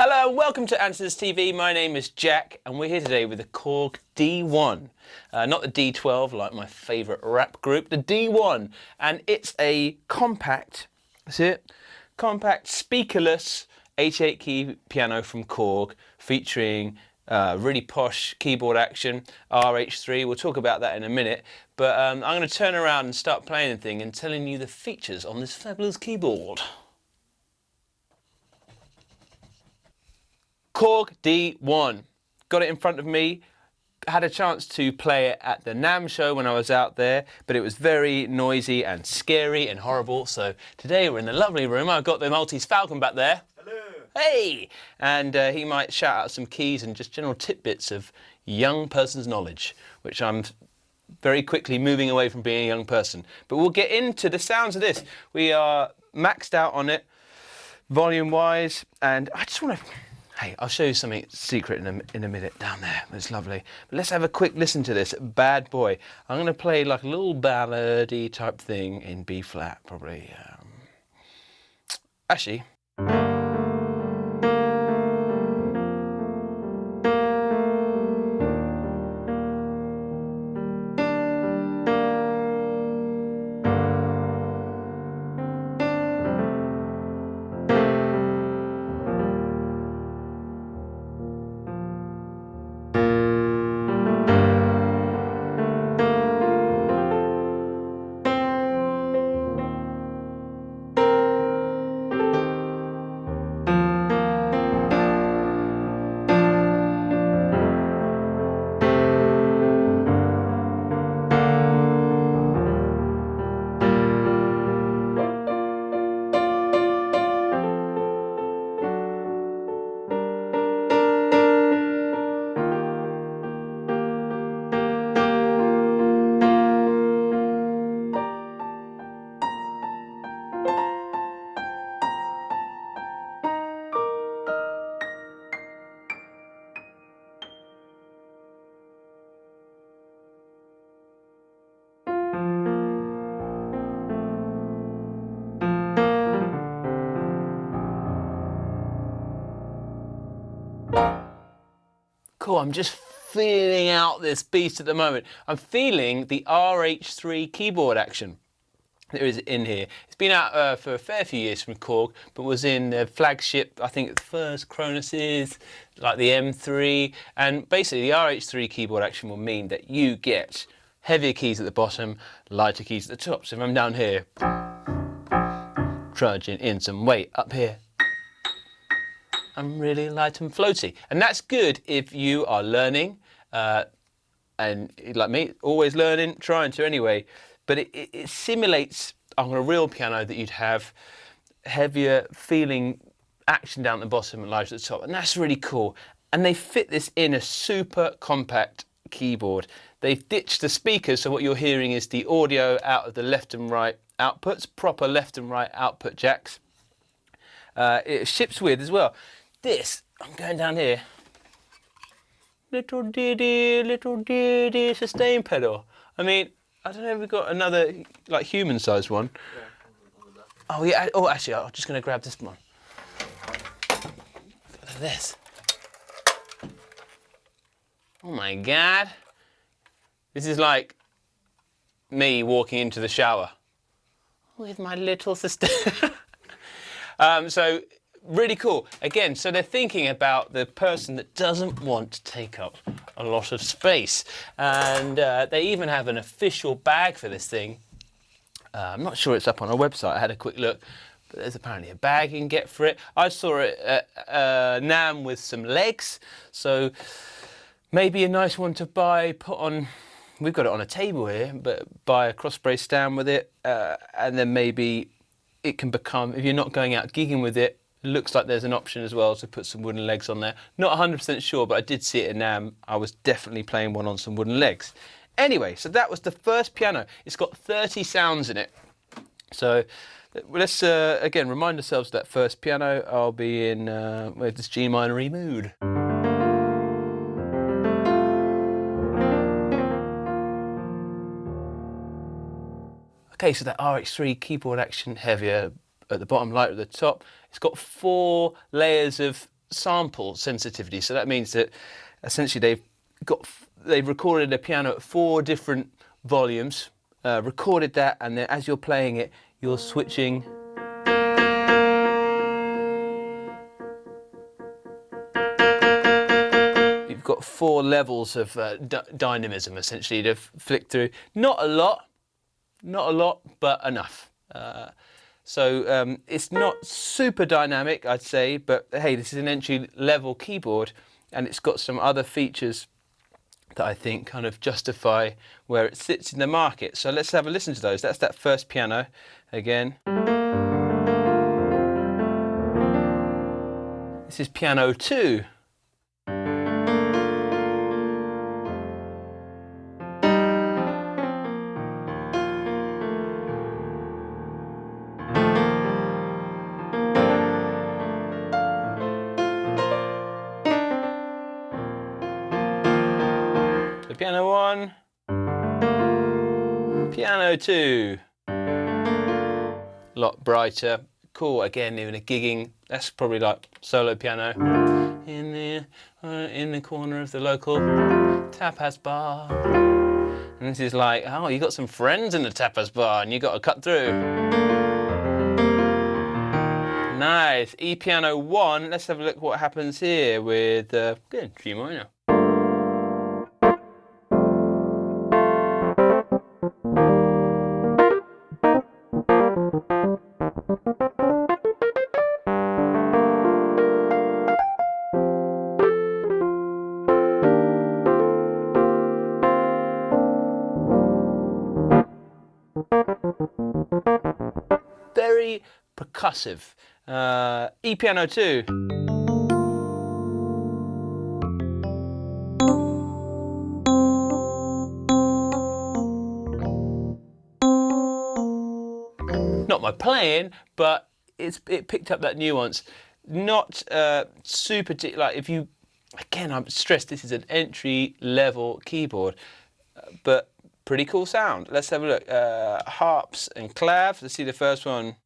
Hello and welcome to Andertons TV. My name is Jack and we're here today with the Korg D1. Not the D12 like my favourite rap group, the D1. And it's a compact, see it? Compact speakerless H8 key piano from Korg featuring really posh keyboard action, RH3. We'll talk about that in a minute. But I'm going to turn around and start playing the thing and telling you the features on this fabulous keyboard. Korg D1. Got it in front of me. Had a chance to play it at the NAMM show when I was out there, but it was very noisy and scary and horrible. So today we're in the lovely room. I've got the Maltese Falcon back there. Hello. Hey! And he might shout out some keys and just general tidbits of young person's knowledge, which I'm very quickly moving away from being a young person. But we'll get into the sounds of this. We are maxed out on it, volume-wise, and I just want to... Hey, I'll show you something secret in a minute down there. It's lovely. But let's have a quick listen to this bad boy. I'm going to play like a little ballady type thing in B flat, probably. Actually. Cool, I'm just feeling out this beast at the moment. I'm feeling the RH3 keyboard action that is in here. It's been out for a fair few years from Korg, but was in the flagship, I think the first Kronuses, like the M3, and basically the RH3 keyboard action will mean that you get heavier keys at the bottom, lighter keys at the top. So if I'm down here, trudging in some weight up here, I'm really light and floaty. And that's good if you are learning, and like me, always learning, trying to anyway, but it simulates on a real piano that you'd have heavier feeling action down at the bottom and lighter at the top, and that's really cool. And they fit this in a super compact keyboard. They've ditched the speakers, so what you're hearing is the audio out of the left and right outputs, proper left and right output jacks. It ships with as well. This, I'm going down here, little diddy sustain pedal. I mean, I don't know if we've got another like human sized one. Yeah. Oh yeah, oh actually I'm just going to grab this one. Look at this. Oh my God. This is like me walking into the shower with my little sustain. So really cool. Again, so they're thinking about the person that doesn't want to take up a lot of space. And they even have an official bag for this thing. I'm not sure it's up on our website. I had a quick look, but there's apparently a bag you can get for it. I saw it at NAMM with some legs. So maybe a nice one to buy, put on. We've got it on a table here, but buy a cross brace stand with it. And then maybe it can become, if you're not going out gigging with it, looks like there's an option as well to put some wooden legs on there. Not 100% sure, but I did see it in NAMM. I was definitely playing one on some wooden legs. Anyway, so that was the first piano. It's got 30 sounds in it. So let's, again, remind ourselves of that first piano. I'll be in this G minor-y mood. Okay, so that RH3 keyboard action, heavier at the bottom, lighter at the top. It's got 4 layers of sample sensitivity. So that means that essentially they've recorded a piano at 4 different volumes, recorded that, and then as you're playing it, you're switching. You've got 4 levels of dynamism essentially to flick through. Not a lot, but enough. So it's not super dynamic, I'd say, but hey, this is an entry-level keyboard, and it's got some other features that I think kind of justify where it sits in the market. So let's have a listen to those. That's that first piano again. This is piano 2. So piano 1, piano 2. A lot brighter. Cool, again, even a gigging. That's probably like solo piano. In the corner of the local tapas bar. And this is like, oh, you got some friends in the tapas bar and you got to cut through. Nice. E piano 1. Let's have a look what happens here with G minor. Very percussive. E piano 2. Not my playing, but it picked up that nuance. Not super like if you, again, I'm stressed this is an entry level keyboard, but pretty cool sound. Let's have a look. Harps and clav. Let's see the first one.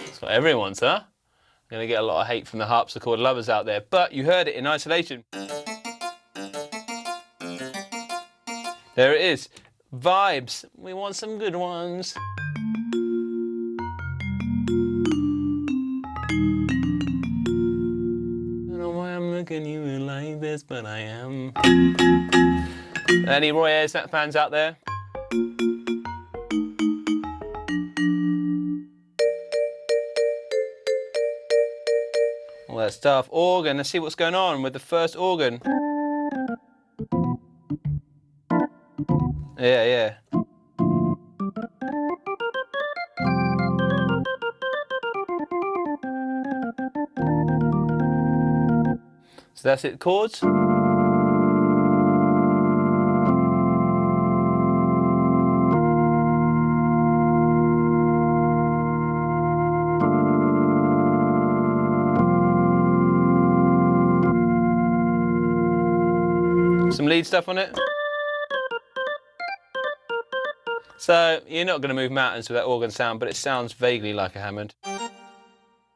That's what everyone's, huh? I'm going to get a lot of hate from the harpsichord lovers out there, but you heard it in isolation. There it is. Vibes. We want some good ones. I don't know why I'm looking at you like this, but I am. Any Roy Ayers fans out there? All that stuff. Organ. Let's see what's going on with the first organ. Yeah. So that's it, chords. Some lead stuff on it. So you're not going to move mountains with that organ sound, but it sounds vaguely like a Hammond.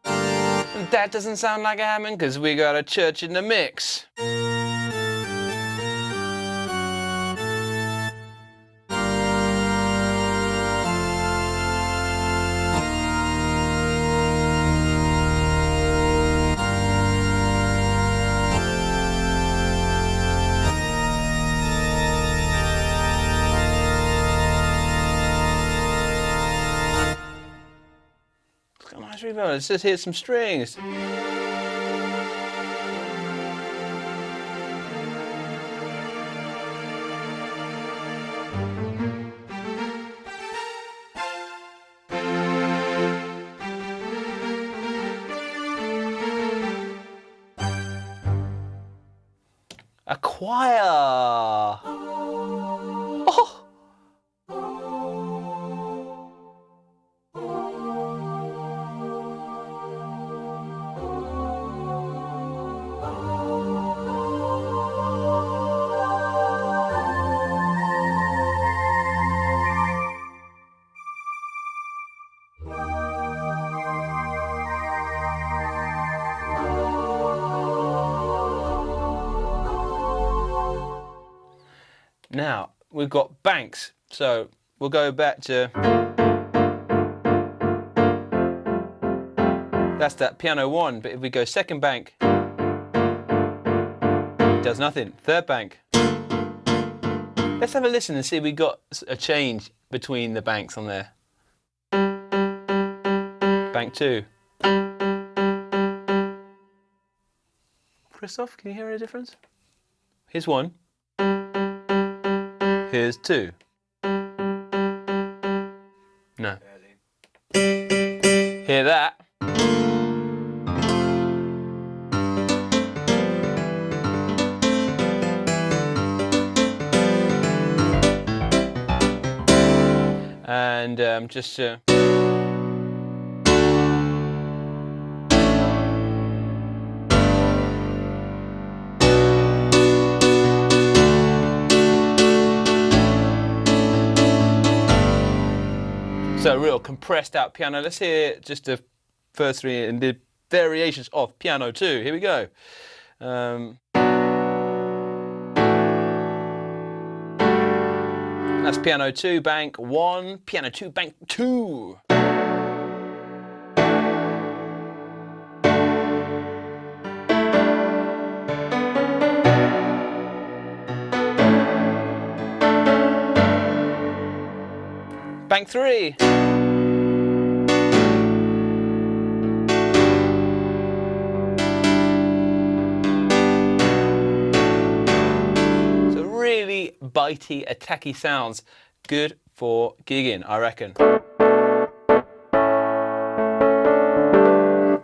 And that doesn't sound like a Hammond because we got a church in the mix. Nice reverb. Let's just hear some strings. A choir. Oh. Now, we've got banks. So we'll go back to... That's that piano 1, but if we go second bank, it does nothing. Third bank. Let's have a listen and see if we got a change between the banks on there. Bank 2. Christoph, can you hear a difference? Here's 1. Here's 2. No. Hear that? And just so real compressed out piano. Let's hear just the first 3 and the variations of piano 2. Here we go. That's piano 2, bank 1, piano 2, bank 2. Bank 3. Really bitey, attacky sounds. Good for gigging, I reckon.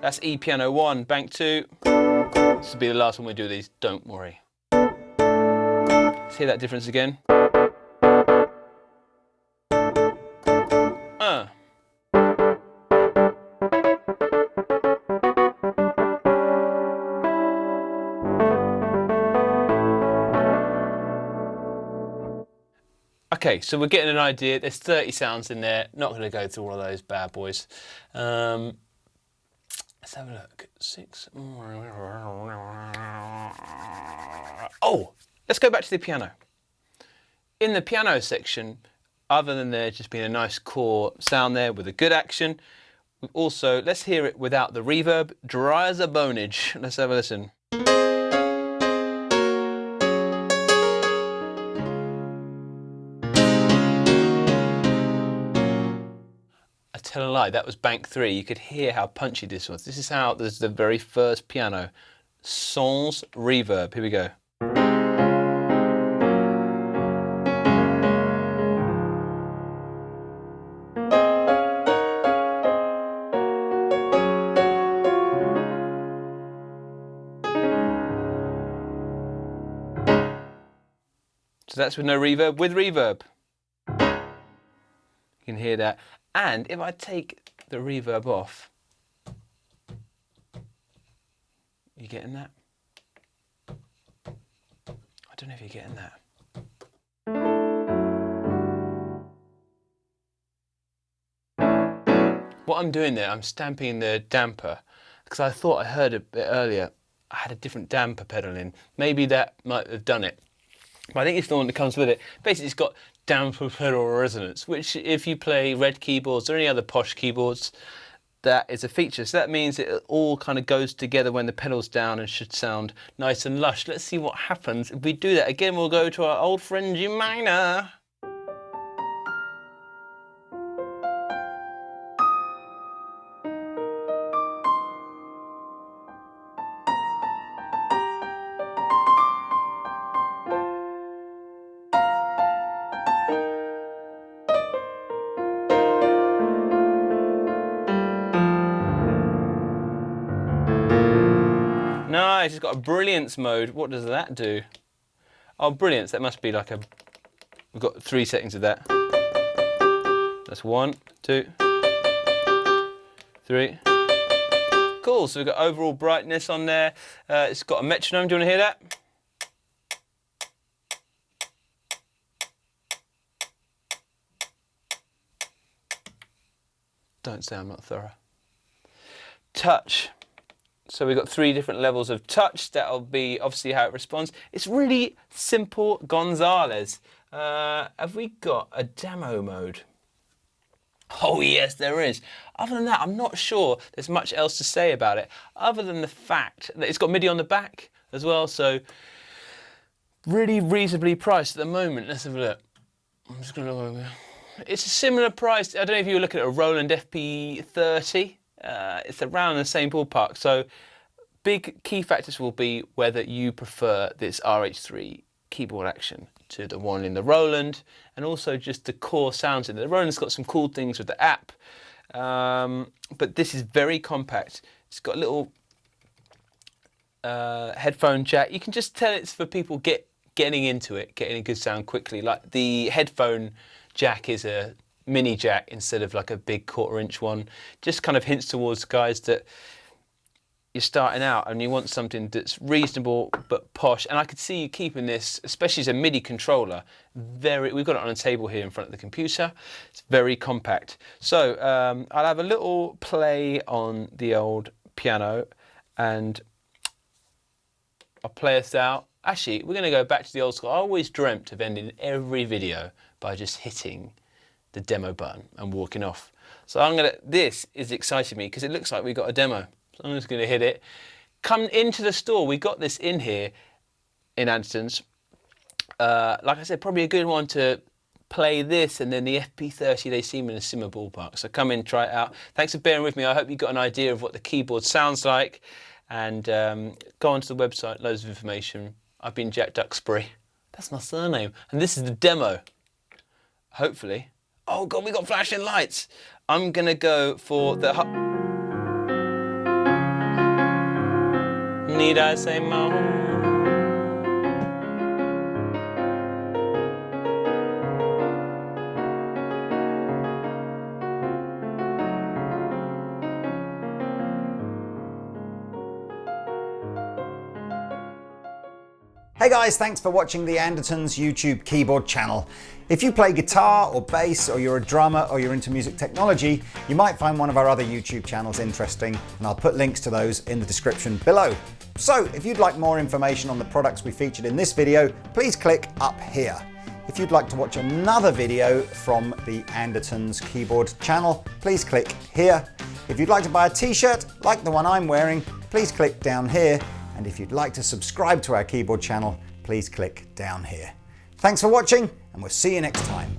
That's E piano 1, bank 2. This will be the last one we do these, don't worry. Let's hear that difference again. Okay, so we're getting an idea. There's 30 sounds in there. Not going to go through all of those bad boys. Let's have a look. 6. Oh, let's go back to the piano. In the piano section, other than there just being a nice core sound there with a good action, we've also, let's hear it without the reverb, dry as a bonage. Let's have a listen. Tell a lie, that was bank 3. You could hear how punchy this was. This is how, this is the very first piano. Sans reverb. Here we go. So that's with no reverb. With reverb, you can hear that. And if I take the reverb off, you getting that? I don't know if you're getting that. What I'm doing there, I'm stamping the damper, because I thought I heard a bit earlier, I had a different damper pedal in. Maybe that might have done it. But I think it's the one that comes with it. Basically, it's got damper pedal resonance, which if you play red keyboards or any other posh keyboards, that is a feature. So that means it all kind of goes together when the pedal's down and should sound nice and lush. Let's see what happens if we do that. Again, we'll go to our old friend G minor. Nice, it's got a brilliance mode. What does that do? Oh, brilliance, that must be like a... We've got 3 settings of that. That's 1, 2, 3. Cool, so we've got overall brightness on there. It's got a metronome, do you want to hear that? Don't say I'm not thorough. Touch. So we've got 3 different levels of touch. That'll be obviously how it responds. It's really simple Gonzalez. Have we got a demo mode? Oh yes, there is. Other than that, I'm not sure there's much else to say about it, other than the fact that it's got MIDI on the back as well, so really reasonably priced at the moment. Let's have a look. I'm just gonna look over. It's a similar price. I don't know if you were looking at a Roland FP30. It's around the same ballpark. So big key factors will be whether you prefer this RH3 keyboard action to the one in the Roland, and also just the core sounds in it. The Roland's got some cool things with the app, but this is very compact. It's got a little headphone jack. You can just tell it's for people getting into it, getting a good sound quickly. Like the headphone jack is a mini jack instead of like a big 1/4 inch one. Just kind of hints towards guys that you're starting out and you want something that's reasonable but posh. And I could see you keeping this, especially as a MIDI controller, we've got it on a table here in front of the computer. It's very compact. So I'll have a little play on the old piano and I'll play us out. Actually, we're going to go back to the old school. I always dreamt of ending every video by just hitting the demo button and walking off. So this is exciting me because it looks like we got a demo. So I'm just going to hit it. Come into the store. We got this in here in Andertons. Like I said, probably a good one to play this, and then the FP30, they seem in a similar ballpark. So come in, try it out. Thanks for bearing with me. I hope you got an idea of what the keyboard sounds like. And go onto the website, loads of information. I've been Jack Duxbury. That's my surname. And this is the demo. Hopefully. Oh God, we got flashing lights. I'm gonna go for the... Need I say more? Hey guys, thanks for watching the Andertons YouTube keyboard channel. If you play guitar or bass, or you're a drummer, or you're into music technology, you might find one of our other YouTube channels interesting, and I'll put links to those in the description below. So if you'd like more information on the products we featured in this video, please click up here. If you'd like to watch another video from the Andertons keyboard channel, please click here. If you'd like to buy a t-shirt like the one I'm wearing, please click down here. And if you'd like to subscribe to our keyboard channel, please click down here. Thanks for watching, and we'll see you next time.